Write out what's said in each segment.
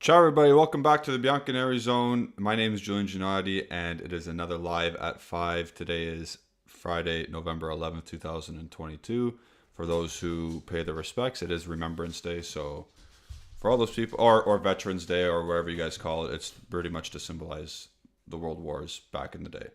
Ciao, everybody. Welcome back to the Bianconeri Zone. My name is Julian Gennady, and it is another live at 5. Today is Friday, November 11th, 2022. For those who pay their respects, it is Remembrance Day. So, for all those people, or Veterans Day, or whatever you guys call it, it's pretty much to symbolize the world wars back in the day.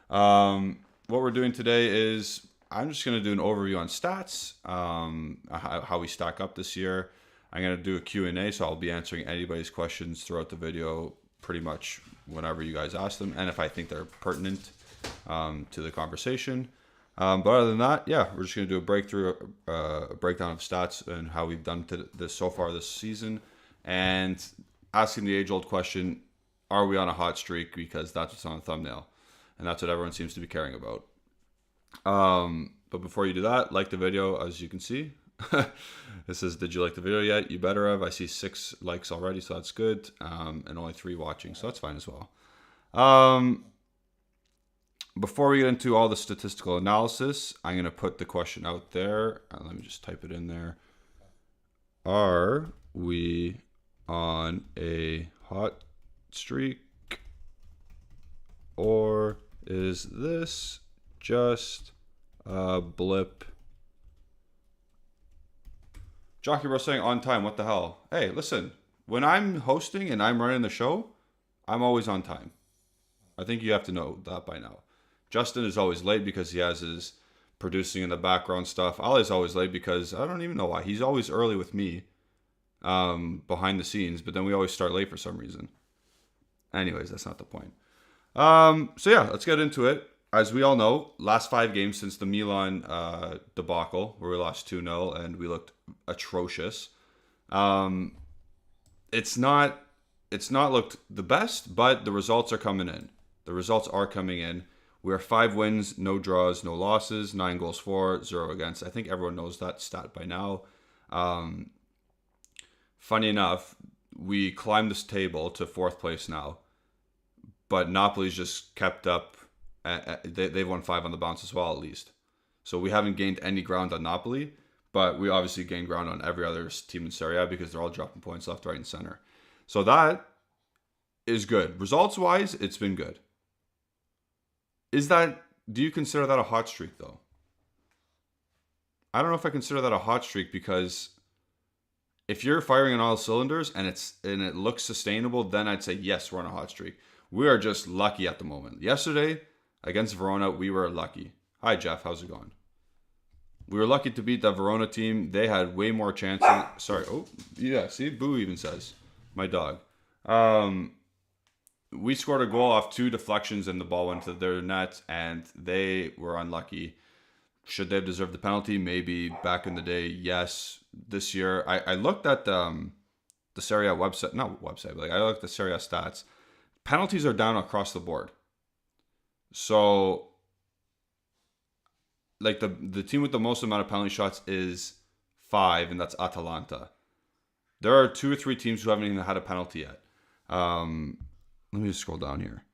What we're doing today is I'm just going to do an overview on stats, how we stack up this year. I'm going to do a Q&A, so I'll be answering anybody's questions throughout the video pretty much whenever you guys ask them, and if I think they're pertinent to the conversation. But other than that, yeah, we're just going to do a breakdown of stats and how we've done this so far this season, and asking the age-old question, are we on a hot streak? Because that's what's on the thumbnail, and that's what everyone seems to be caring about. But before you do that, like the video, as you can see. This says, did you like the video yet? You better have. I see 6 likes already, so that's good. And only 3 watching, so that's fine as well. Before we get into all the statistical analysis, I'm going to put the question out there. Let me just type it in there. Are we on a hot streak? Or is this just a blip? Jockey Bro saying on time, what the hell? Hey, listen, when I'm hosting and I'm running the show, I'm always on time. I think you have to know that by now. Justin is always late because he has his producing in the background stuff. Ali's always late because I don't even know why. He's always early with me behind the scenes, but then we always start late for some reason. Anyways, that's not the point. So yeah, let's get into it. As we all know, last 5 games since the Milan debacle, where we lost 2-0 and we looked atrocious. It's not looked the best, but the results are coming in. The results are coming in. We are 5 wins, no draws, no losses, 9 goals for, 0 against. I think everyone knows that stat by now. Funny enough, we climbed this table to 4th place now, but Napoli's just kept up. They've won 5 on the bounce as well, at least. So we haven't gained any ground on Napoli, but we obviously gained ground on every other team in Serie A because they're all dropping points left, right, and center. So that is good. Results-wise, it's been good. Do you consider that a hot streak, though? I don't know if I consider that a hot streak because if you're firing on all cylinders and it looks sustainable, then I'd say, yes, we're on a hot streak. We are just lucky at the moment. Yesterday, against Verona, we were lucky. Hi, Jeff. How's it going? We were lucky to beat that Verona team. They had way more chances. Sorry. Oh, yeah. See, Boo even says. My dog. We scored a goal off 2 deflections and the ball went to their net, and they were unlucky. Should they have deserved the penalty? Maybe back in the day, yes. This year, I looked at the Serie A website. Not website, but I looked at the Serie A stats. Penalties are down across the board. So, like the team with the most amount of penalty shots is 5, and that's Atalanta. There are 2 or 3 teams who haven't even had a penalty yet. Let me just scroll down here.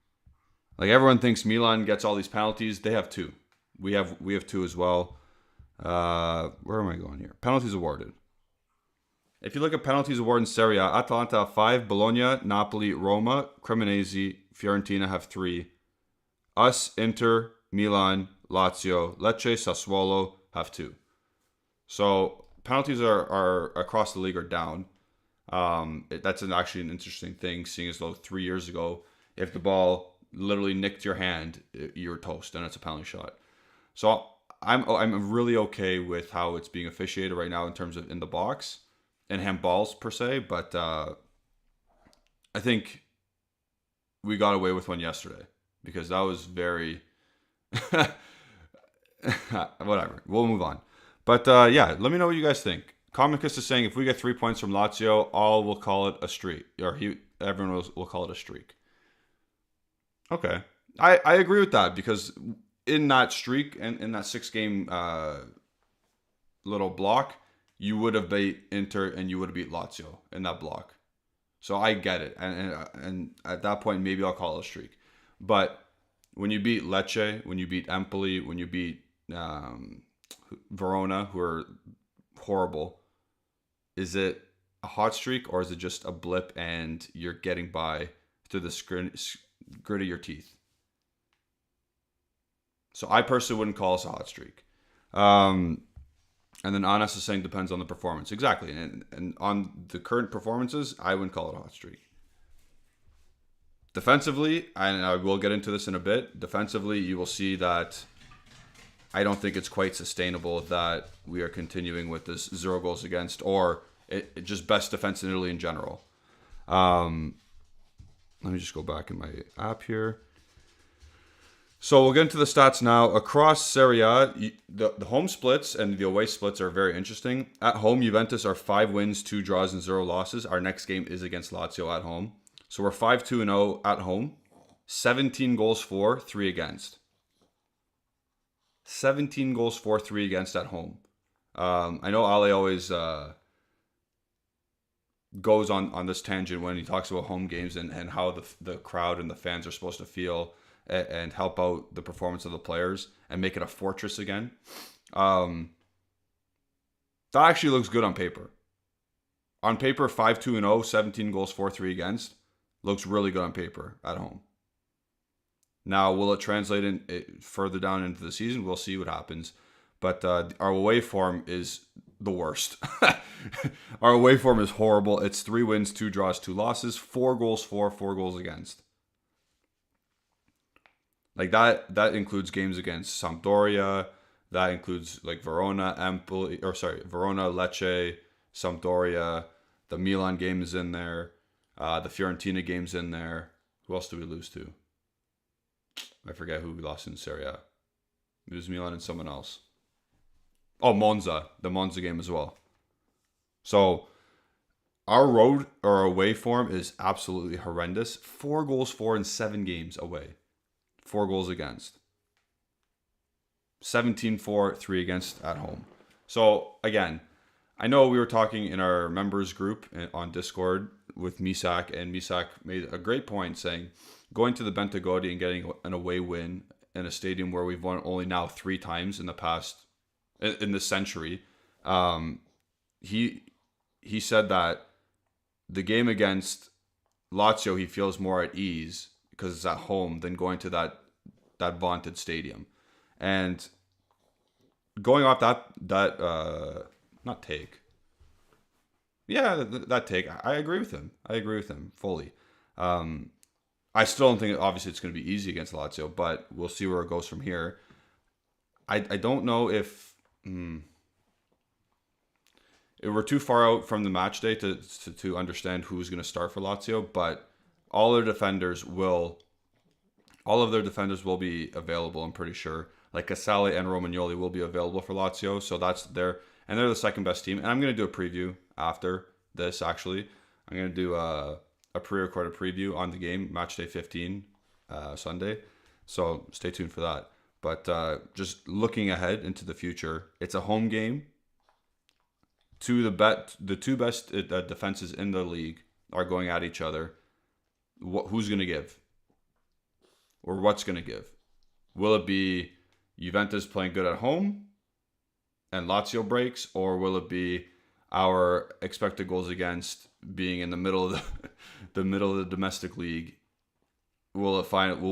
Like everyone thinks Milan gets all these penalties. They have 2. We have 2 as well. Where am I going here? Penalties awarded. If you look at penalties awarded in Serie A, Atalanta have 5, Bologna, Napoli, Roma, Cremonese, Fiorentina have 3. Us, Inter, Milan, Lazio, Lecce, Sassuolo have 2. So penalties are across the league are down. That's actually an interesting thing, seeing as though 3 years ago, if the ball literally nicked your hand, you're toast, and it's a penalty shot. So I'm really okay with how it's being officiated right now in terms of in the box and handballs per se, but I think we got away with one yesterday because that was very whatever. We'll move on. But yeah, let me know what you guys think. Comicus is saying if we get 3 points from Lazio, all will call it a streak, or everyone will call it a streak. Okay, I agree with that because in that streak and in that 6-game little block, you would have beat Inter and you would have beat Lazio in that block. So I get it, and at that point maybe I'll call it a streak. But when you beat Lecce, when you beat Empoli, when you beat Verona, who are horrible, is it a hot streak, or is it just a blip and you're getting by through the grit of your teeth? So I personally wouldn't call us a hot streak. And then Anas is saying depends on the performance. Exactly. And on the current performances, I wouldn't call it a hot streak. Defensively, and I will get into this in a bit, defensively, you will see that I don't think it's quite sustainable that we are continuing with this 0 goals against, or it just best defense in Italy in general. Let me just go back in my app here. So we'll get into the stats now. Across Serie A, the home splits and the away splits are very interesting. At home, Juventus are 5 wins, 2 draws, and 0 losses. Our next game is against Lazio at home. So we're 5-2-0 at home. 17 goals for, 3 against. 17 goals for, 3 against at home. I know Ale always goes on this tangent when he talks about home games and how the crowd and the fans are supposed to feel and help out the performance of the players and make it a fortress again. That actually looks good on paper. On paper, 5-2-0, 17 goals for, 3 against. Looks really good on paper at home. Now, will it translate further down into the season? We'll see what happens. But our away form is the worst. Our away form is horrible. It's 3 wins, 2 draws, 2 losses, 4 goals for, 4 goals against. Like that includes games against Sampdoria. That includes like Verona, Verona, Lecce, Sampdoria. The Milan game is in there. The Fiorentina game's in there. Who else did we lose to? I forget who we lost in Serie A. It was Milan and someone else. Oh, Monza. The Monza game as well. So our road or away form is absolutely horrendous. 4 goals for in 7 games away. 4 goals against. 17 for, 3 against at home. So again, I know we were talking in our members group on Discord with Misak, and Misak made a great point saying going to the Bentagodi and getting an away win in a stadium where we've won only now 3 times in this century. He said that the game against Lazio he feels more at ease because it's at home than going to that vaunted stadium. And going off that take, I agree with him. I agree with him fully. I still don't think, obviously, it's going to be easy against Lazio, but we'll see where it goes from here. I don't know if we're too far out from the match day to understand who's going to start for Lazio, but all of their defenders will be available, I'm pretty sure. Like Casale and Romagnoli will be available for Lazio, so they're the second best team. And I'm going to do a preview after this, actually. I'm going to do a pre-recorded preview on the game, match day 15, Sunday. So stay tuned for that. But just looking ahead into the future, it's a home game. The 2 best defenses in the league are going at each other. Who's going to give? Or what's going to give? Will it be Juventus playing good at home and Lazio breaks, or will it be our expected goals against being in the middle of the domestic league? Will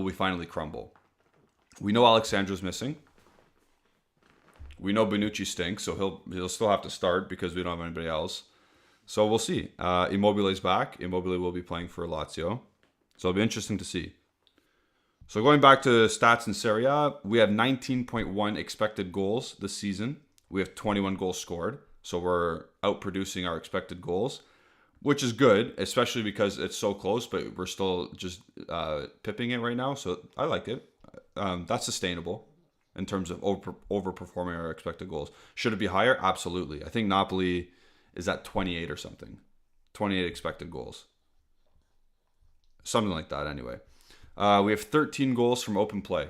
we finally crumble? We know Alexandro's missing. We know Bonucci stinks, so he'll still have to start because we don't have anybody else. So we'll see. Immobile's back. Immobile will be playing for Lazio, so it'll be interesting to see. So going back to stats in Serie A, we have 19.1 expected goals this season. We have 21 goals scored. So we're outproducing our expected goals, which is good, especially because it's so close, but we're still just pipping it right now. So I like it. That's sustainable in terms of overperforming our expected goals. Should it be higher? Absolutely. I think Napoli is at 28 or something. 28 expected goals. Something like that anyway. We have 13 goals from open play.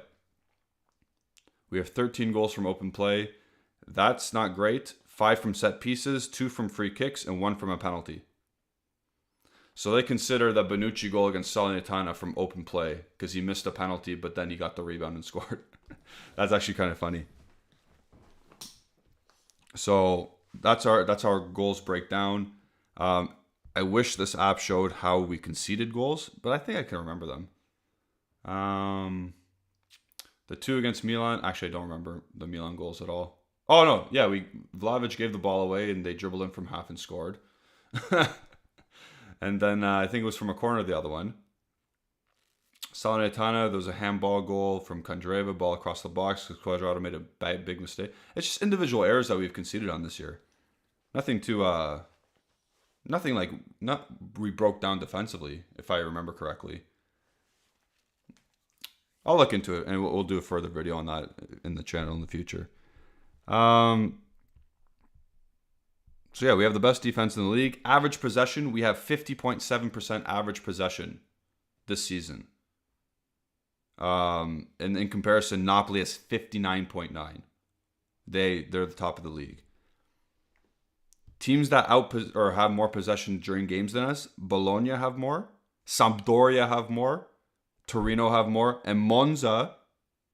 That's not great. 5 from set pieces, 2 from free kicks, and 1 from a penalty. So they consider the Bonucci goal against Salernitana from open play because he missed a penalty, but then he got the rebound and scored. That's actually kind of funny. So that's our goals breakdown. I wish this app showed how we conceded goals, but I think I can remember them. The 2 against Milan. Actually, I don't remember the Milan goals at all. Oh no, yeah, Vlahovic gave the ball away and they dribbled in from half and scored. And then I think it was from a corner, the other one. Salernitana, there was a handball goal from Kandreva, ball across the box because Cuadrado made a big mistake. It's just individual errors that we've conceded on this year. Nothing like, we broke down defensively, if I remember correctly. I'll look into it and we'll do a further video on that in the channel in the future. So yeah, we have the best defense in the league. Average possession, we have 50.7% average possession this season. And in comparison, Napoli has 59.9. They're the top of the league. Teams that have more possession during games than us, Bologna have more, Sampdoria have more, Torino have more, and Monza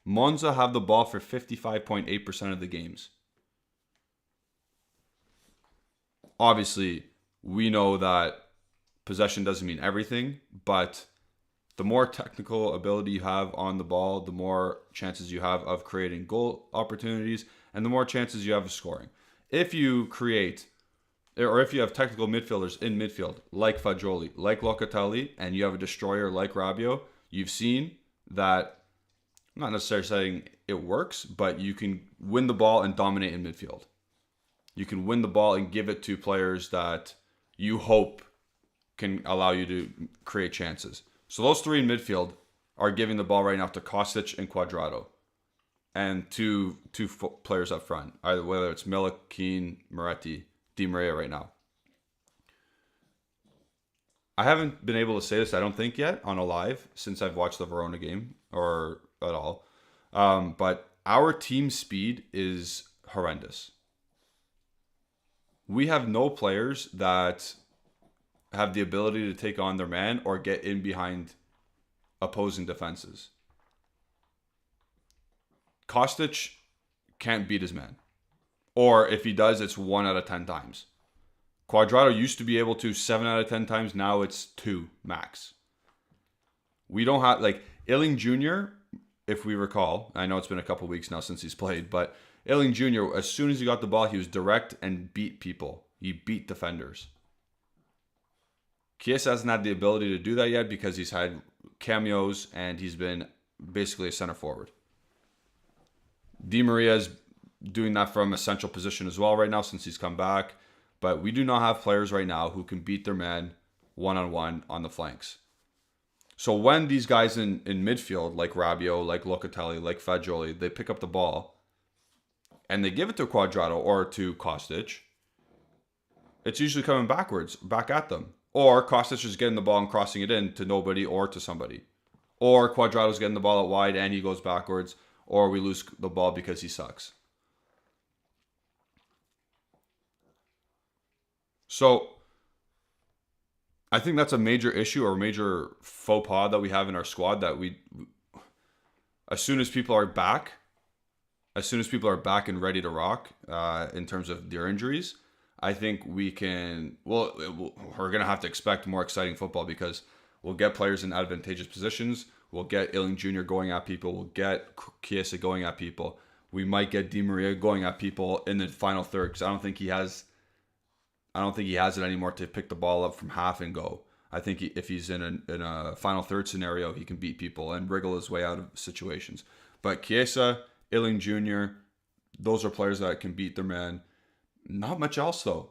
have the ball for 55.8% of the games. Obviously, we know that possession doesn't mean everything, but the more technical ability you have on the ball, the more chances you have of creating goal opportunities, and the more chances you have of scoring. If you have technical midfielders in midfield, like Fagioli, like Locatelli, and you have a destroyer like Rabiot, you've seen that, I'm not necessarily saying it works, but you can win the ball and dominate in midfield. You can win the ball and give it to players that you hope can allow you to create chances. So those 3 in midfield are giving the ball right now to Kostic and Cuadrado, and two players up front, either whether it's Milik, Keane, Moretti, Di Maria right now. I haven't been able to say this, I don't think, yet on a live since I've watched the Verona game or at all. But our team speed is horrendous. We have no players that have the ability to take on their man or get in behind opposing defenses. Kostic can't beat his man. Or if he does, it's 1 out of 10 times. Cuadrado used to be able to 7 out of 10 times. Now it's 2 max. We don't have, like, Illing Jr., if we recall, I know it's been a couple weeks now since he's played, but Illing Jr., as soon as he got the ball, he was direct and beat people. He beat defenders. Chiesa hasn't had the ability to do that yet because he's had cameos and he's been basically a center forward. Di Maria's doing that from a central position as well right now since he's come back. But we do not have players right now who can beat their man one-on-one on the flanks. So when these guys in midfield, like Rabiot, like Locatelli, like Fagioli, they pick up the ball and they give it to Cuadrado or to Kostic, it's usually coming backwards, back at them. Or Kostic is getting the ball and crossing it in to nobody or to somebody. Or Cuadrado's getting the ball out wide and he goes backwards. Or we lose the ball because he sucks. So I think that's a major issue or major faux pas that we have in our squad, that as soon as people are back and ready to rock in terms of their injuries, I think we can, we're going to have to expect more exciting football because we'll get players in advantageous positions. We'll get Illing Jr. going at people. We'll get Chiesa going at people. We might get Di Maria going at people in the final third because I don't think he has it anymore to pick the ball up from half and go. I think if he's in a final third scenario, he can beat people and wriggle his way out of situations. But Chiesa, Illing Jr., those are players that can beat their man. Not much else, though.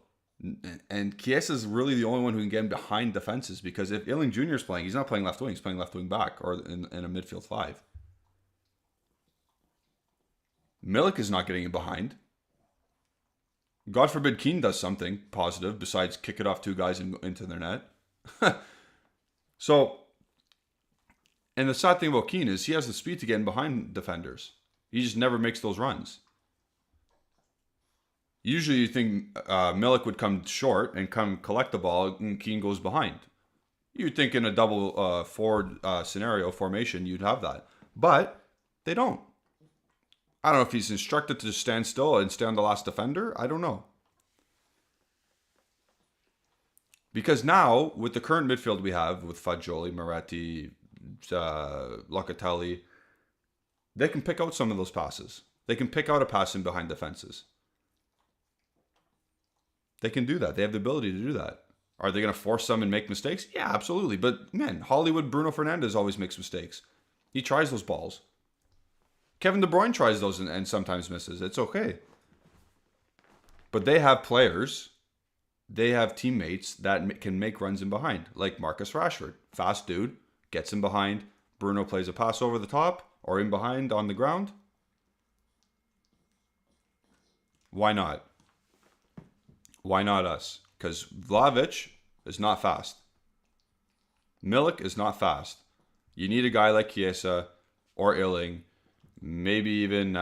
And Chiesa is really the only one who can get him behind defenses because if Illing Jr. is playing, he's not playing left wing. He's playing left wing back or in a midfield 5. Milik is not getting him behind. God forbid Keane does something positive besides kick it off 2 guys into their net. So, and the sad thing about Keane is he has the speed to get in behind defenders. He just never makes those runs. Usually you think Milik would come short and come collect the ball and Keane goes behind. You'd think in a double forward scenario formation you'd have that. But they don't. I don't know if he's instructed to stand still and stay on the last defender. I don't know. Because now, with the current midfield we have, with Fagioli, Moretti, Locatelli, they can pick out some of those passes. They can pick out a pass in behind defenses. They can do that. They have the ability to do that. Are they going to force them and make mistakes? Yeah, absolutely. But man, Hollywood Bruno Fernandes always makes mistakes. He tries those balls. Kevin De Bruyne tries those and sometimes misses. It's okay. But they have players, they have teammates that can make runs in behind, like Marcus Rashford. Fast dude, gets in behind. Bruno plays a pass over the top or in behind on the ground. Why not? Why not us? Because Vlahovic is not fast. Milik is not fast. You need a guy like Chiesa or Illing. Maybe even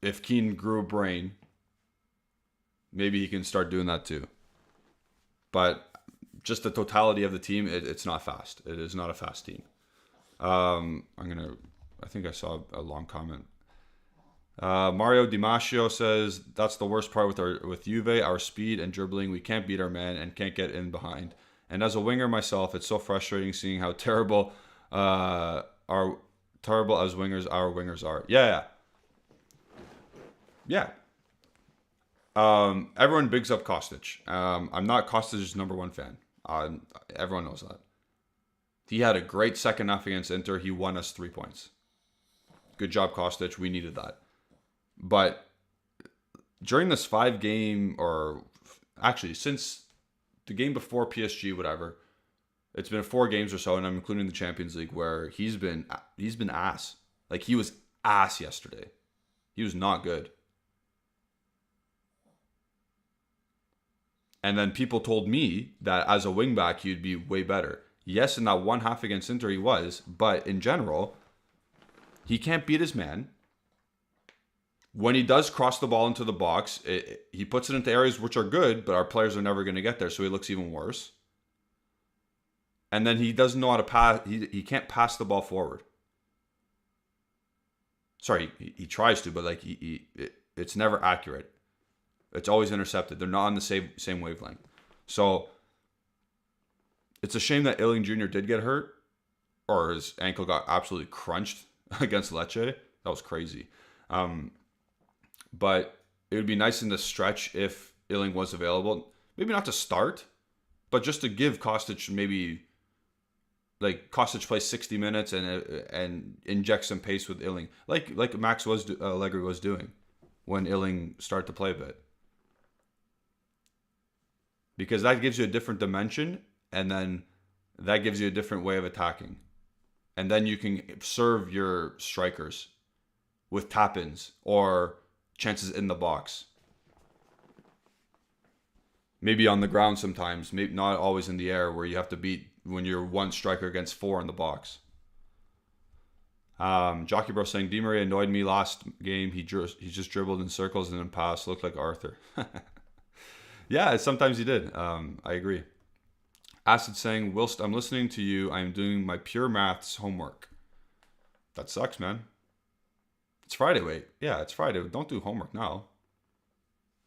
if Keane grew a brain, maybe he can start doing that too. But just the totality of the team, it's not fast. It is not a fast team. I think I saw a long comment. Mario Dimasio says that's the worst part with Juve, our speed and dribbling. We can't beat our man and can't get in behind. And as a winger myself, it's so frustrating seeing how terrible as wingers our wingers are. Yeah. Everyone bigs up Kostic. I'm not Kostic's number one fan. Everyone knows that. He had a great second half against Inter. He won us 3 points. Good job, Kostic. We needed that. But during this 5-game, or actually since the game before PSG, whatever, it's been 4 games or so, and I'm including the Champions League, where he's been ass. Like, he was ass yesterday. He was not good. And then people told me that as a wingback, he'd be way better. Yes, in that one half against Inter, he was. But in general, he can't beat his man. When he does cross the ball into the box, he puts it into areas which are good, but our players are never going to get there, so he looks even worse. And then he doesn't know how to pass. He can't pass the ball forward. Sorry, he tries to, but like it's never accurate. It's always intercepted. They're not on the same wavelength. So it's a shame that Illing Jr. did get hurt, or his ankle got absolutely crunched against Lecce. That was crazy. But it would be nice in the stretch if Illing was available. Maybe not to start, but just to give Kostic maybe, like, Kostic plays 60 minutes and inject some pace with Illing, like Max Allegri was doing when Illing started to play a bit. Because that gives you a different dimension, and then that gives you a different way of attacking. And then you can serve your strikers with tap-ins or chances in the box. Maybe on the ground sometimes, maybe not always in the air, where you have to beat when you're one striker against 4 in the box. Jockey Bro saying, Di Maria annoyed me last game. He just dribbled in circles and then passed. Looked like Arthur. Yeah, sometimes he did. I agree. Acid saying, whilst I'm listening to you, I'm doing my pure maths homework. That sucks, man. It's Friday, wait. Yeah, it's Friday. Don't do homework now.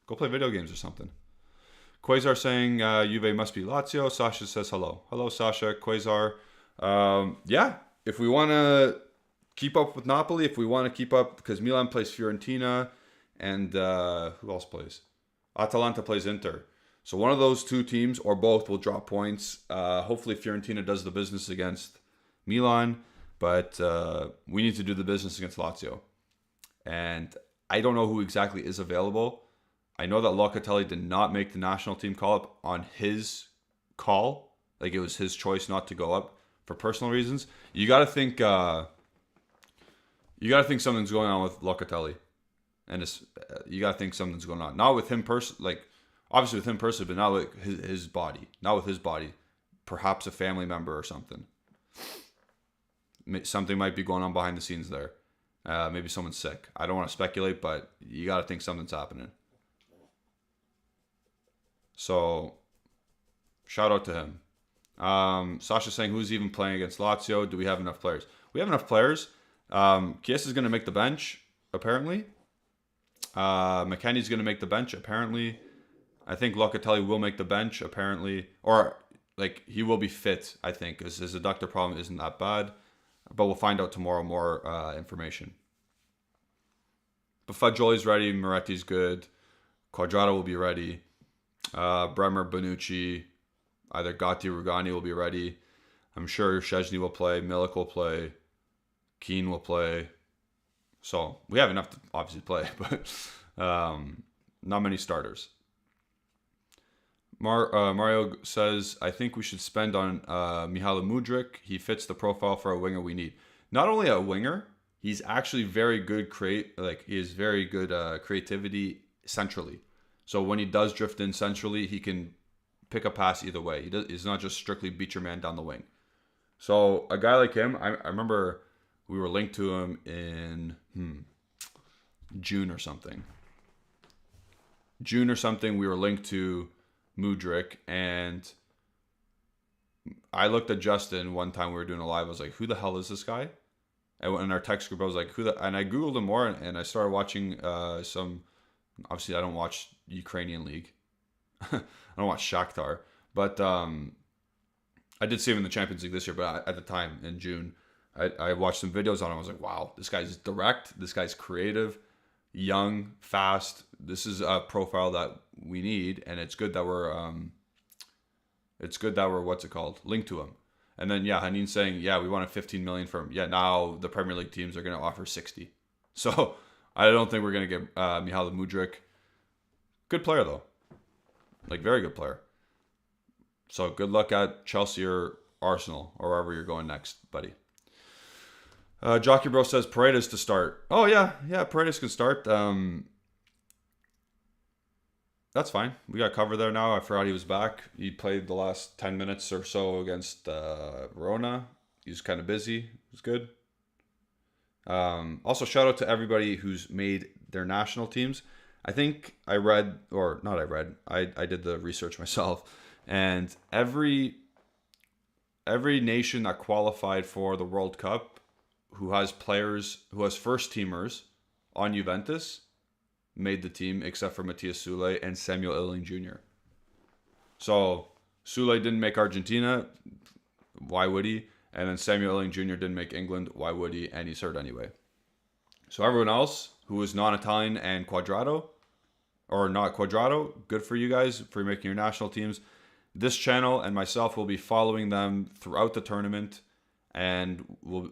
Go play video games or something. Quasar saying, Juve must be Lazio. Sasha says hello. Hello, Sasha. Quasar. Yeah, if we want to keep up with Napoli, if we want to keep up, because Milan plays Fiorentina, and who else plays? Atalanta plays Inter. So one of those two teams, or both, will drop points. Hopefully Fiorentina does the business against Milan, but we need to do the business against Lazio. And I don't know who exactly is available. I know that Locatelli did not make the national team call-up on his call. Like, it was his choice not to go up for personal reasons. You got to think something's going on with Locatelli. And you got to think something's going on. Not with him obviously with him personally, but not with his body. Not with his body. Perhaps a family member or something. Something might be going on behind the scenes there. Maybe someone's sick. I don't want to speculate, but you got to think something's happening. So, shout out to him. Sasha saying, who's even playing against Lazio? Do we have enough players? We have enough players. Chiesa's going to make the bench, apparently. McKennie's going to make the bench, apparently. I think Locatelli will make the bench apparently, or like he will be fit. I think because his adductor problem isn't that bad, but we'll find out tomorrow more information. But Fagioli's ready. Moretti's good. Quadrado will be ready. Bremer, Bonucci, either Gatti or Rugani will be ready. I'm sure Szczesny will play. Milik will play. Keane will play. So we have enough to obviously play, but not many starters. Mario says, I think we should spend on Mihailo Mudryk. He fits the profile for a winger we need. Not only a winger, he's actually very good he has very good creativity centrally. So when he does drift in centrally, he can pick a pass either way. He's not just strictly beat your man down the wing. So a guy like him, I remember we were linked to him in June or something. We were linked to Mudryk, and I looked at Justin one time we were doing a live. I was like, who the hell is this guy? And in our text group, I was like, and I Googled him more, and I started watching some. Obviously, I don't watch Ukrainian league. I don't watch Shakhtar. But I did see him in the Champions League this year, but at the time, in June, I watched some videos on him. I was like, wow, this guy's direct. This guy's creative, young, fast. This is a profile that we need, and it's good that we're linked to him. And then, Hanin's saying, we wanted 15 million for him. Yeah, now the Premier League teams are going to offer 60. So I don't think we're going to get Mihailo Mudryk. Good player, though. Like, very good player. So good luck at Chelsea or Arsenal or wherever you're going next, buddy. Jockey Bro says Paredes to start. Oh, yeah, Paredes can start. That's fine. We got cover there now. I forgot he was back. He played the last 10 minutes or so against Verona. He was kind of busy. It was good. Also, shout out to everybody who's made their national teams. I think I did the research myself. And every nation that qualified for the World Cup who has first teamers on Juventus made the team, except for Matthias Sule and Samuel Illing Jr. So Sule didn't make Argentina. Why would he? And then Samuel Illing Jr. didn't make England. Why would he? And he's hurt anyway. So everyone else who is non-Italian and Quadrado, or not Quadrado, good for you guys for making your national teams. This channel and myself will be following them throughout the tournament, and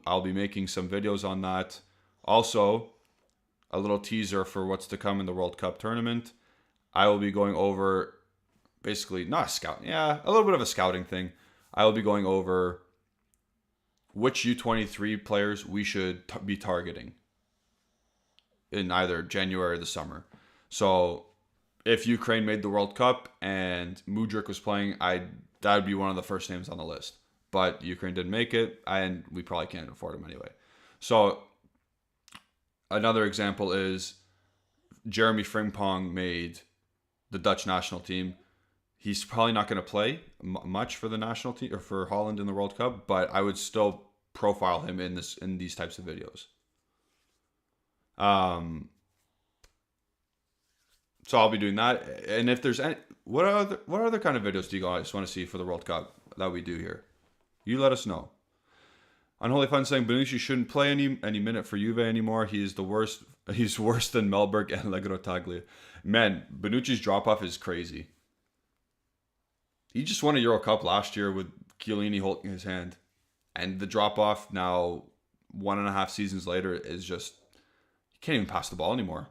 I'll be making some videos on that. Also, a little teaser for what's to come in the World Cup tournament. I will be going over, basically, not a scout, a little bit of a scouting thing. I will be going over which U23 players we should be targeting in either January or the summer. So if Ukraine made the World Cup and Mudryk was playing, that would be one of the first names on the list. But Ukraine didn't make it, and we probably can't afford him anyway. So another example is Jeremy Frimpong made the Dutch national team. He's probably not going to play much for the national team or for Holland in the World Cup, but I would still profile him in these types of videos. So I'll be doing that. And if there's any, what other kind of videos do you guys want to see for the World Cup that we do here? You let us know. Unholy Fun saying Bonucci shouldn't play any minute for Juve anymore. He's the worst. He's worse than Melberg and Legrotaglia. Man, Bonucci's drop off is crazy. He just won a Euro Cup last year with Chiellini holding his hand, and the drop off now 1.5 seasons later is just, you can't even pass the ball anymore.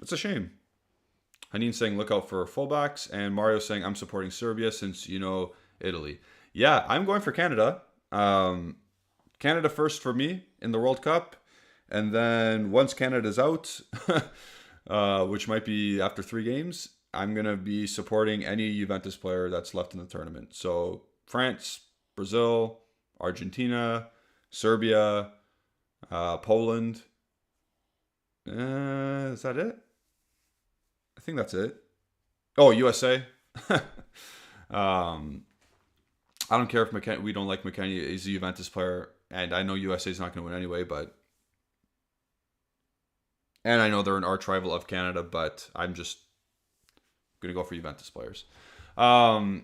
It's a shame. Hanin saying look out for fullbacks, and Mario saying I'm supporting Serbia since Italy. Yeah, I'm going for Canada. Canada first for me in the World Cup, and then once Canada's out, which might be after 3 games, I'm gonna be supporting any Juventus player that's left in the tournament. So France, Brazil, Argentina, Serbia, Poland. Is that it? I think that's it. Oh, USA. I don't care if we don't like McKennie. He's a Juventus player, and I know USA is not going to win anyway. But And I know they're an arch rival of Canada, but I'm just going to go for Juventus players. Anas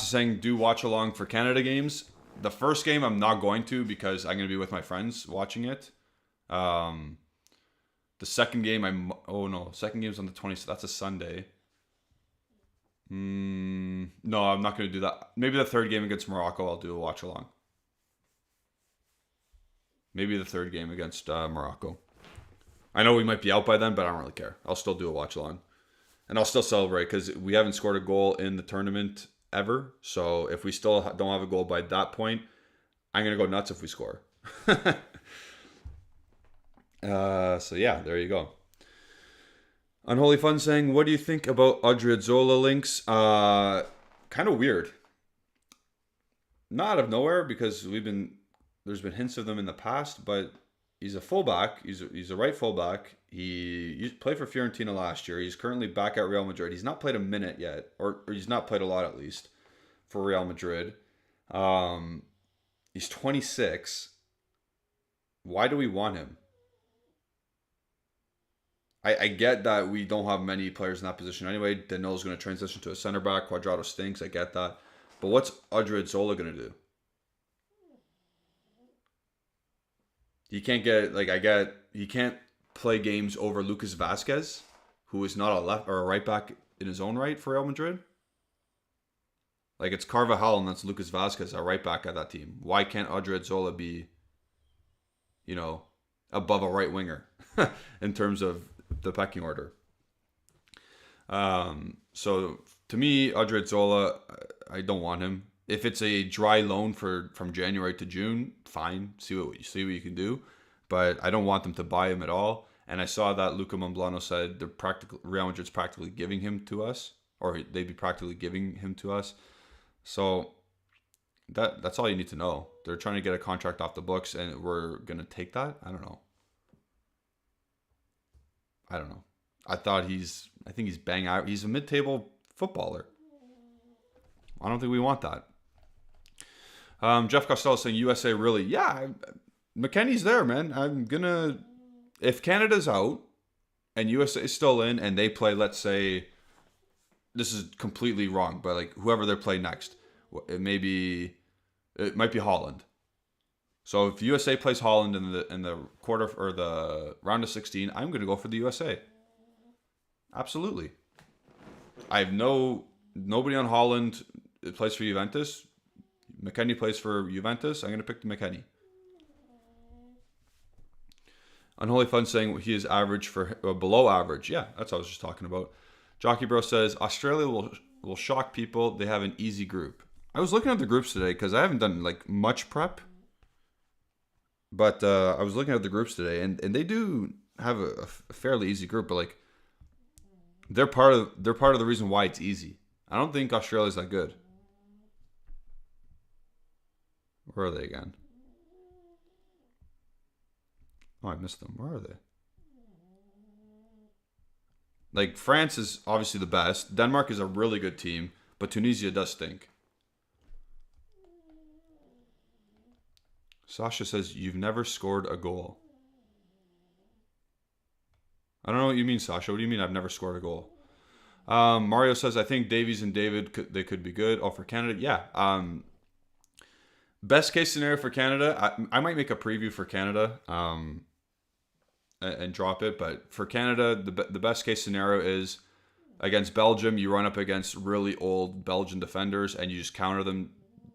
is saying, do watch along for Canada games. The first game I'm not going to because I'm going to be with my friends watching it. The second game, second game's on the 20th. That's a Sunday. No, I'm not going to do that. Maybe the third game against Morocco, I'll do a watch along. Maybe the third game against Morocco. I know we might be out by then, but I don't really care. I'll still do a watch along. And I'll still celebrate because we haven't scored a goal in the tournament ever. So if we still don't have a goal by that point, I'm going to go nuts if we score. So yeah, there you go. Unholy Fun saying, what do you think about Odriozola links? Kind of weird. Not out of nowhere because there's been hints of them in the past, but he's a fullback. He's a right fullback. He played for Fiorentina last year. He's currently back at Real Madrid. He's not played a minute yet, or he's not played a lot at least for Real Madrid. He's 26. Why do we want him? I get that we don't have many players in that position anyway. Danilo's going to transition to a center back. Cuadrado stinks. I get that. But what's Odriozola going to do? He can't he can't play games over Lucas Vazquez, who is not a left or a right back in his own right for Real Madrid. Like, it's Carvajal and that's Lucas Vazquez, a right back at that team. Why can't Odriozola be, above a right winger in terms of the pecking order? So to me, Odriozola, I don't want him. If it's a dry loan from January to June, fine. See what you can do, but I don't want them to buy him at all. And I saw that Luca Momblano said Real Madrid's practically giving him to us, or they'd be practically giving him to us. So that's all you need to know. They're trying to get a contract off the books, and we're gonna take that. I don't know. I think he's bang out. He's a mid-table footballer. I don't think we want that. Jeff Costello saying USA really. Yeah, McKennie's there, man. If Canada's out and USA is still in and they play, let's say, this is completely wrong, but like whoever they play next, it might be Holland. So if USA plays Holland in the quarter or the round of 16, I'm going to go for the USA. Absolutely. I have nobody on Holland plays for Juventus. McKennie plays for Juventus. I'm going to pick the McKennie. Unholy Fun saying he is average for below average. Yeah, that's what I was just talking about. Jockey Bro says Australia will shock people. They have an easy group. I was looking at the groups today because I haven't done like much prep, but I was looking at the groups today, and they do have a fairly easy group. But like they're part of the reason why it's easy. I don't think Australia's that good. Where are they again? Oh, I missed them. Where are they? Like, France is obviously the best. Denmark is a really good team, but Tunisia does stink. Sasha says, you've never scored a goal. I don't know what you mean, Sasha. What do you mean I've never scored a goal? Mario says, I think Davies and David, they could be good. Oh, for Canada? Yeah. Best case scenario for Canada, I might make a preview for Canada and drop it. But for Canada, the best case scenario is against Belgium, you run up against really old Belgian defenders and you just counter them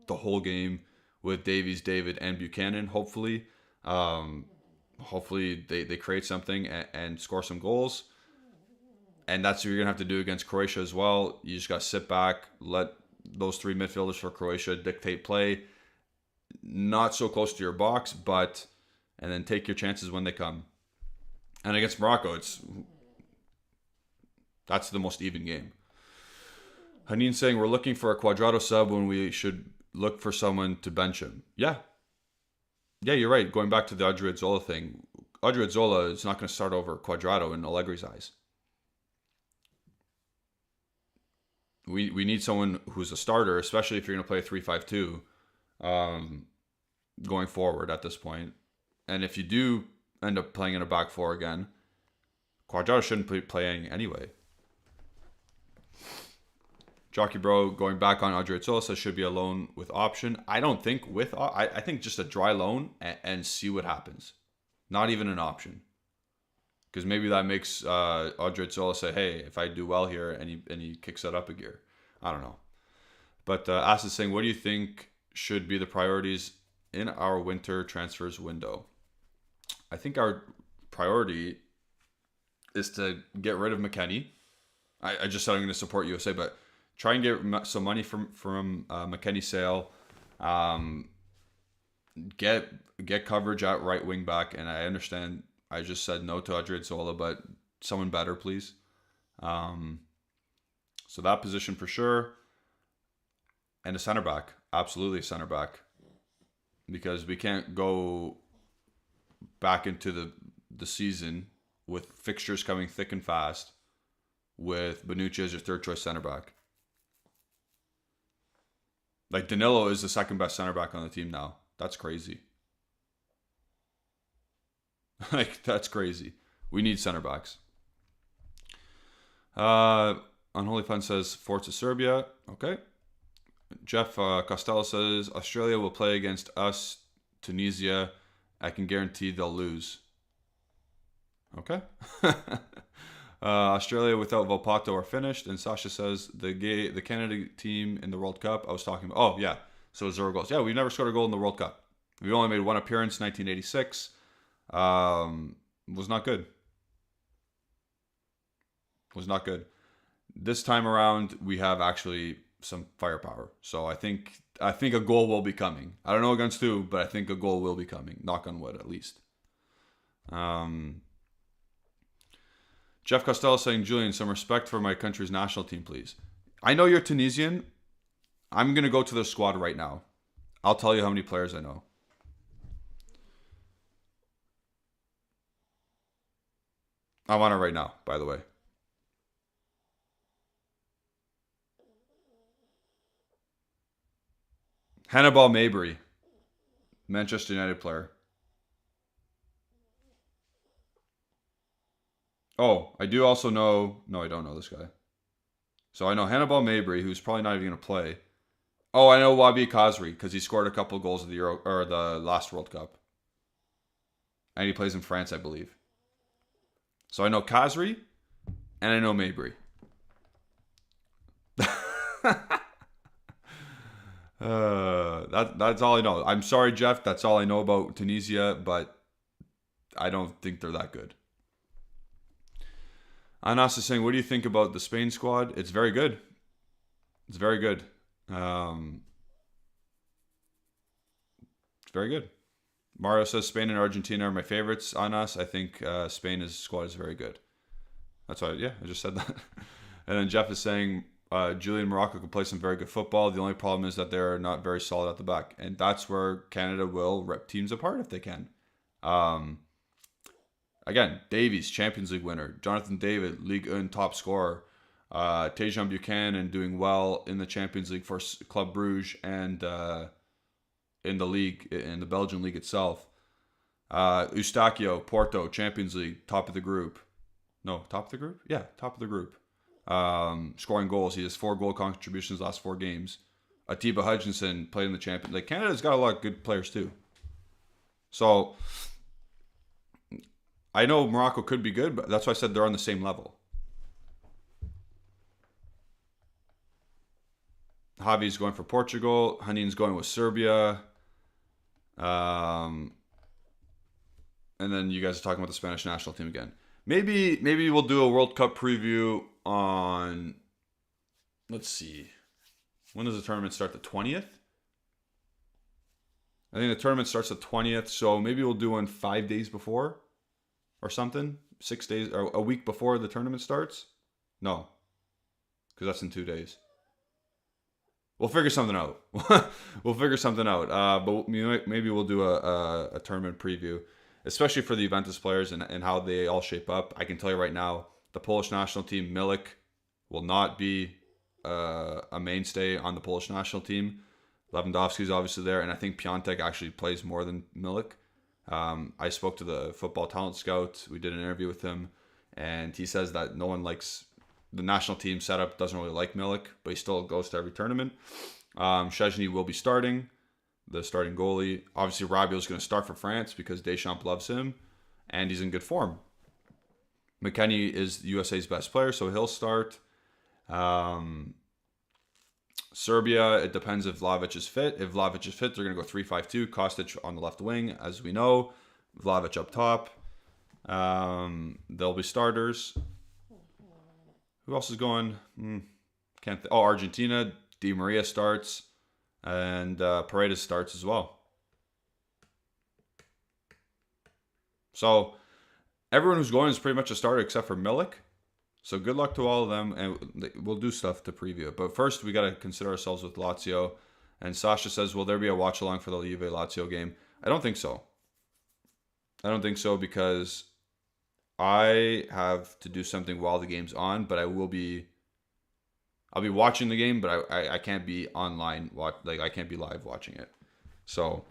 the whole game with Davies, David, and Buchanan, hopefully. Hopefully they create something and score some goals. And that's what you're going to have to do against Croatia as well. You just got to sit back, let those three midfielders for Croatia dictate play. Not so close to your box, and then take your chances when they come. And against Morocco, that's the most even game. Haneen saying we're looking for a Cuadrado sub when we should look for someone to bench him. Yeah, you're right. Going back to the Odriozola thing, Odriozola is not going to start over Cuadrado in Allegri's eyes. We need someone who's a starter, especially if you're going to play a 3-5-2 going forward at this point. And if you do end up playing in a back four again. Cuadrado shouldn't be playing anyway. Jockey Bro going back on Odriozola says should be a loan with option. I don't think I think just a dry loan and see what happens. Not even an option. Because maybe that makes Odriozola say, hey, if I do well here, and he kicks it up a gear. I don't know. But Ass is saying, what do you think should be the priorities in our winter transfers window? I think our priority is to get rid of McKennie. I just said I'm going to support USA, but try and get some money from McKennie's sale. Get coverage at right wing back, and I understand I just said no to Odriozola, but someone better, please. So that position for sure. And a center back. Absolutely a center back. Because we can't go back into the season with fixtures coming thick and fast with Bonucci as your third choice center back. Like Danilo is the second best center back on the team now. That's crazy. Like, that's crazy. We need center backs. Unholy Fun says Forza Serbia. Okay. Jeff Costello says Australia will play against us, Tunisia. I can guarantee they'll lose. Okay. Australia without Volpato are finished. And Sasha says the Canada team in the World Cup I was talking about. Oh, yeah. So 0 goals. Yeah, we've never scored a goal in the World Cup. We only made one appearance, 1986. Was not good. Was not good. This time around, we have actually some firepower. So I think a goal will be coming. I don't know against who, but I think a goal will be coming. Knock on wood, at least. Jeff Costello saying, Julian, some respect for my country's national team, please. I know you're Tunisian. I'm going to go to the squad right now. I'll tell you how many players I know. I'm on it right now, by the way. Hannibal Mabry, Manchester United player. Oh, I do also know... No, I don't know this guy. So I know Hannibal Mabry, who's probably not even going to play. Oh, I know Wabi Kazri, because he scored a couple goals of the Euro or the last World Cup. And he plays in France, I believe. So I know Kazri, and I know Mabry. That's all I know. I'm sorry, Jeff. That's all I know about Tunisia, but I don't think they're that good. Anas is saying, what do you think about the Spain squad? It's very good. It's very good. It's very good. Mario says Spain and Argentina are my favorites. Anas, I think Spain's squad is very good. That's why, yeah, I just said that. And then Jeff is saying, Julian Morocco can play some very good football. The only problem is that they're not very solid at the back. And that's where Canada will rip teams apart if they can. Again, Davies, Champions League winner. Jonathan David, Ligue 1 top scorer. Tejan Buchanan doing well in the Champions League for Club Brugge and in the league, in the Belgian league itself. Eustachio, Porto, Champions League, top of the group. No, top of the group? Yeah, top of the group. Scoring goals. He has 4 goal contributions last 4 games. Atiba Hutchinson played in the Champions League. Canada's got a lot of good players too. So I know Morocco could be good, but that's why I said they're on the same level. Javi's going for Portugal. Hanin's going with Serbia. And then you guys are talking about the Spanish national team again. Maybe we'll do a World Cup preview on, let's see, when does the tournament start? The 20th? I think the tournament starts the 20th, so maybe we'll do one 5 days before or something. 6 days, or a week before the tournament starts? No, because that's in 2 days. We'll figure something out. We'll figure something out. But maybe we'll do a tournament preview, especially for the Juventus players and how they all shape up. I can tell you right now, the Polish national team, Milik, will not be a mainstay on the Polish national team. Lewandowski's obviously there, and I think Piątek actually plays more than Milik. I spoke to the football talent scout. We did an interview with him, and he says that no one likes the national team setup. Doesn't really like Milik, but he still goes to every tournament. Szczęsny will be starting, the starting goalie. Obviously, Rabiot is going to start for France because Deschamps loves him, and he's in good form. McKennie is USA's best player, so he'll start. Serbia, it depends if Vlahovic is fit. If Vlahovic is fit, they're going to go 3-5-2. Kostic on the left wing, as we know. Vlahovic up top. They'll be starters. Who else is going? Argentina. Di Maria starts. And Paredes starts as well. So everyone who's going is pretty much a starter except for Milik. So good luck to all of them, and we'll do stuff to preview it. But first, we got to consider ourselves with Lazio. And Sasha says, will there be a watch-along for the Juve-Lazio game? I don't think so. I don't think so because I have to do something while the game's on, but I'll be watching the game, but I can't be online, I can't be live watching it. So,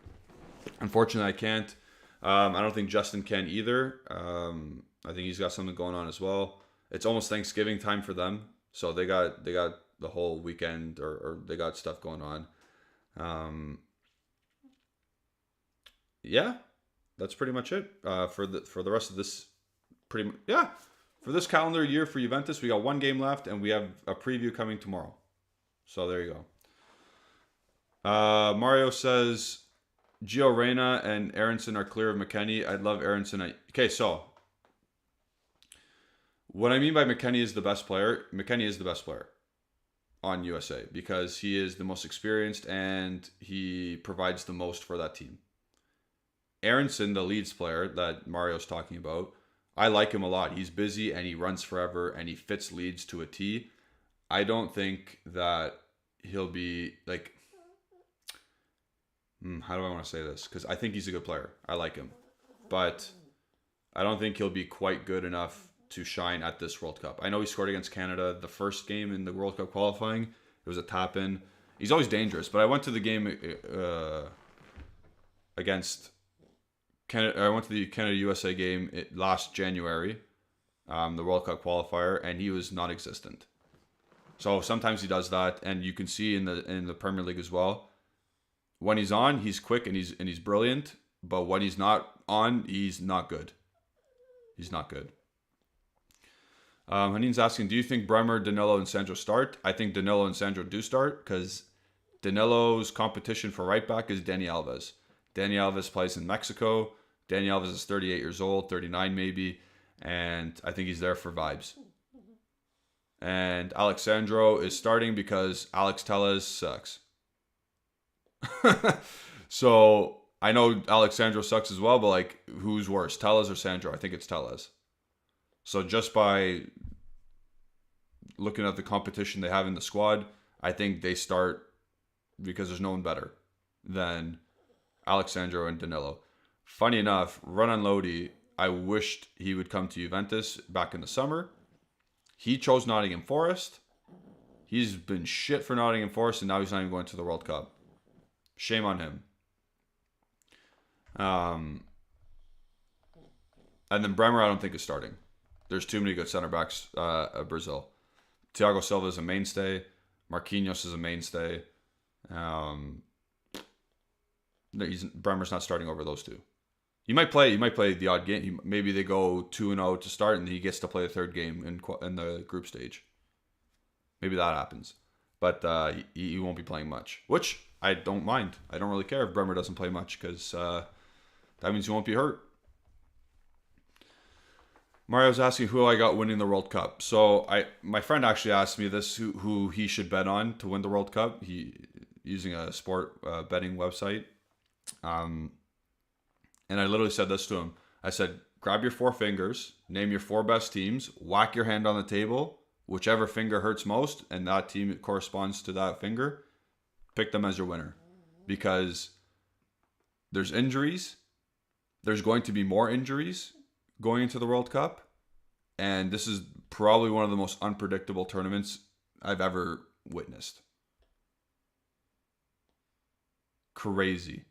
unfortunately, I can't. I don't think Justin can either. I think he's got something going on as well. It's almost Thanksgiving time for them, so they got the whole weekend, or they got stuff going on. Yeah, that's pretty much it for the rest of this. For this calendar year for Juventus, we got one game left, and we have a preview coming tomorrow. So there you go. Mario says Gio Reyna and Aronson are clear of McKennie. I'd love Aronson. Okay, so what I mean by McKennie is the best player on USA because he is the most experienced and he provides the most for that team. Aronson, the Leeds player that Mario's talking about, I like him a lot. He's busy and he runs forever and he fits Leeds to a T. I don't think that he'll be like... how do I want to say this? Because I think he's a good player. I like him. But I don't think he'll be quite good enough to shine at this World Cup. I know he scored against Canada the first game in the World Cup qualifying. It was a tap-in. He's always dangerous, but I went to the game against Canada. I went to the Canada-USA game last January, the World Cup qualifier, and he was non-existent. So sometimes he does that, and you can see in the Premier League as well. When he's on, he's quick and he's brilliant, but when he's not on, he's not good. He's not good. Haneen's asking, do you think Bremer, Danilo, and Sandro start? I think Danilo and Sandro do start because Danilo's competition for right back is Dani Alves. Dani Alves plays in Mexico. Dani Alves is 38 years old, 39 maybe, and I think he's there for vibes. And Alexandro is starting because Alex Telles sucks. So I know Alexandro sucks as well, but like, who's worse, Telles or Sandro? I think it's Telles. So just by looking at the competition they have in the squad, I think they start because there's no one better than Alexandro and Danilo. Funny enough, Renan Lodi, I wished he would come to Juventus back in the summer. He chose Nottingham Forest. He's been shit for Nottingham Forest, and now he's not even going to the World Cup. Shame on him. And then Bremer, I don't think is starting. There's too many good center backs at Brazil. Thiago Silva is a mainstay. Marquinhos is a mainstay. Bremer's not starting over those two. He might play the odd game. Maybe they go 2-0 to start, and he gets to play the third game in the group stage. Maybe that happens, but he won't be playing much, which I don't mind. I don't really care if Bremer doesn't play much because that means he won't be hurt. Mario's asking who I got winning the World Cup. So my friend actually asked me this, who he should bet on to win the World Cup. He using a sport betting website. And I literally said this to him. I said, grab your 4 fingers, name your 4 best teams, whack your hand on the table, whichever finger hurts most, and that team corresponds to that finger, pick them as your winner. Because there's injuries. There's going to be more injuries going into the World Cup. And this is probably one of the most unpredictable tournaments I've ever witnessed. Crazy.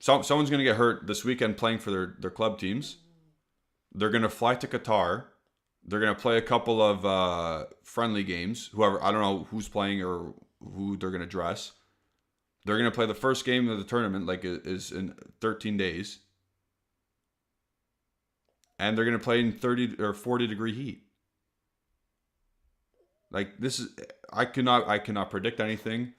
Someone's going to get hurt this weekend playing for their club teams. They're going to fly to Qatar. They're going to play a couple of friendly games. Whoever, I don't know who's playing or who they're going to dress. They're going to play the first game of the tournament, like is in 13 days. And they're going to play in 30 or 40 degree heat. Like this is, I cannot predict anything.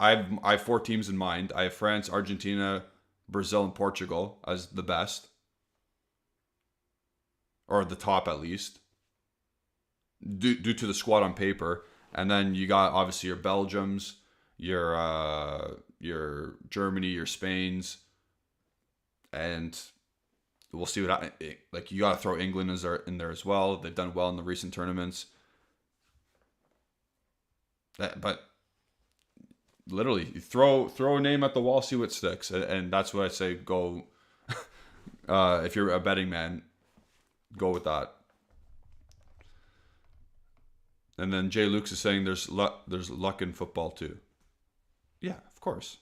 I have 4 teams in mind. I have France, Argentina, Brazil, and Portugal as the best, or the top at least, due to the squad on paper. And then you got obviously your Belgiums, your Germany, your Spains, and we'll see what like you got to throw England in there as well. They've done well in the recent tournaments. But literally, you throw a name at the wall, see what sticks, and that's what I say. Go if you're a betting man, go with that. And then Jay Lukes is saying there's luck in football too. Yeah, of course.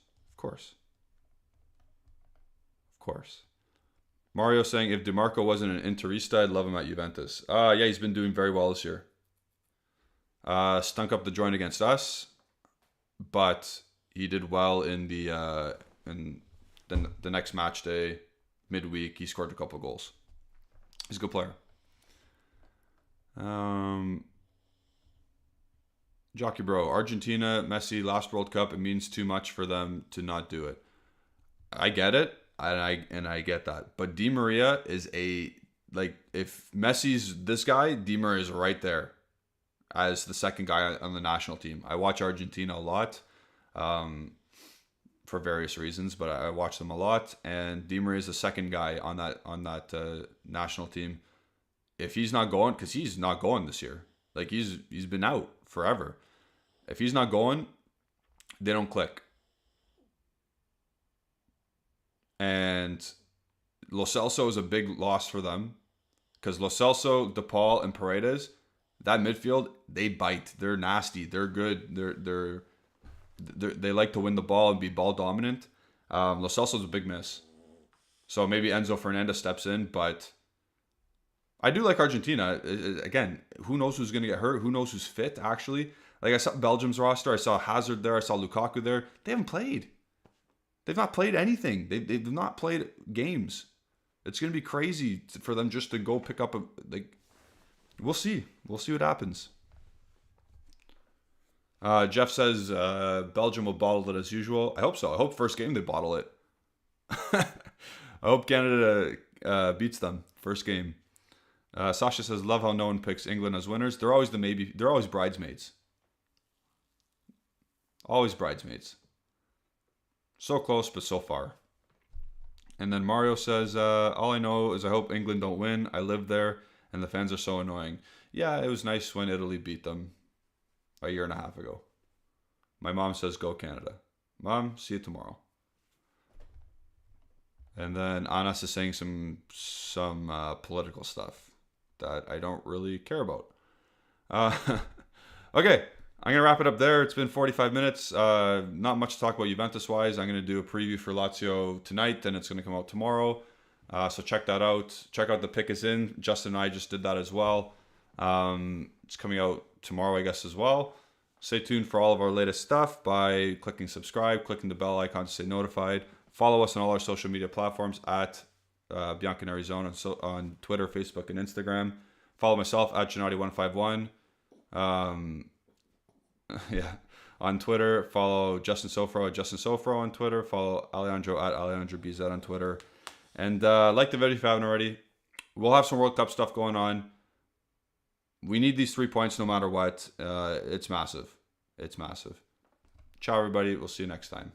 Mario saying if DeMarco wasn't an Interista, I'd love him at Juventus. Yeah, he's been doing very well this year. Stunk up the joint against us, but he did well in the next match day, midweek. He scored a couple goals. He's a good player. Jockey Bro, Argentina, Messi, last World Cup. It means too much for them to not do it. I get it, and I get that. But Di Maria is if Messi's this guy, Di Maria is right there as the second guy on the national team. I watch Argentina a lot, for various reasons, but I watch them a lot. And Di Maria is the second guy on that national team. If he's not going, because he's not going this year, like he's been out forever. If he's not going, they don't click. And Lo Celso is a big loss for them, because Lo Celso, DePaul, and Paredes, that midfield, they bite. They're nasty. They're good. They like to win the ball and be ball dominant. Lo Celso's a big miss. So maybe Enzo Fernandez steps in, but I do like Argentina. Again, who knows who's going to get hurt? Who knows who's fit, actually? Like, I saw Belgium's roster. I saw Hazard there. I saw Lukaku there. They haven't played. They've not played anything. They've not played games. It's going to be crazy for them just to go pick up we'll see. We'll see what happens. Jeff says Belgium will bottle it as usual. I hope so. I hope first game they bottle it. I hope Canada beats them first game. Sasha says, love how no one picks England as winners. They're always they're always bridesmaids. Always bridesmaids. So close, but so far. And then Mario says, all I know is I hope England don't win. I live there, and the fans are so annoying. Yeah, it was nice when Italy beat them a year and a half ago. My mom says, go Canada. Mom, see you tomorrow. And then Anas is saying some political stuff that I don't really care about. Okay, I'm going to wrap it up there. It's been 45 minutes. Not much to talk about Juventus-wise. I'm going to do a preview for Lazio tonight, and it's going to come out tomorrow. So check that out. Check out the pick is in. Justin and I just did that as well. It's coming out tomorrow, I guess, as well. Stay tuned for all of our latest stuff by clicking subscribe, clicking the bell icon to stay notified. Follow us on all our social media platforms at bianconerizonechannel on Twitter, Facebook, and Instagram. Follow myself at Gennady151. Yeah, on Twitter. Follow Justin Sofro at Justin Sofro on Twitter. Follow Alejandro at AlejandroBZ on Twitter. And like the video if you haven't already. We'll have some World Cup stuff going on. We need these 3 points no matter what. It's massive. It's massive. Ciao, everybody. We'll see you next time.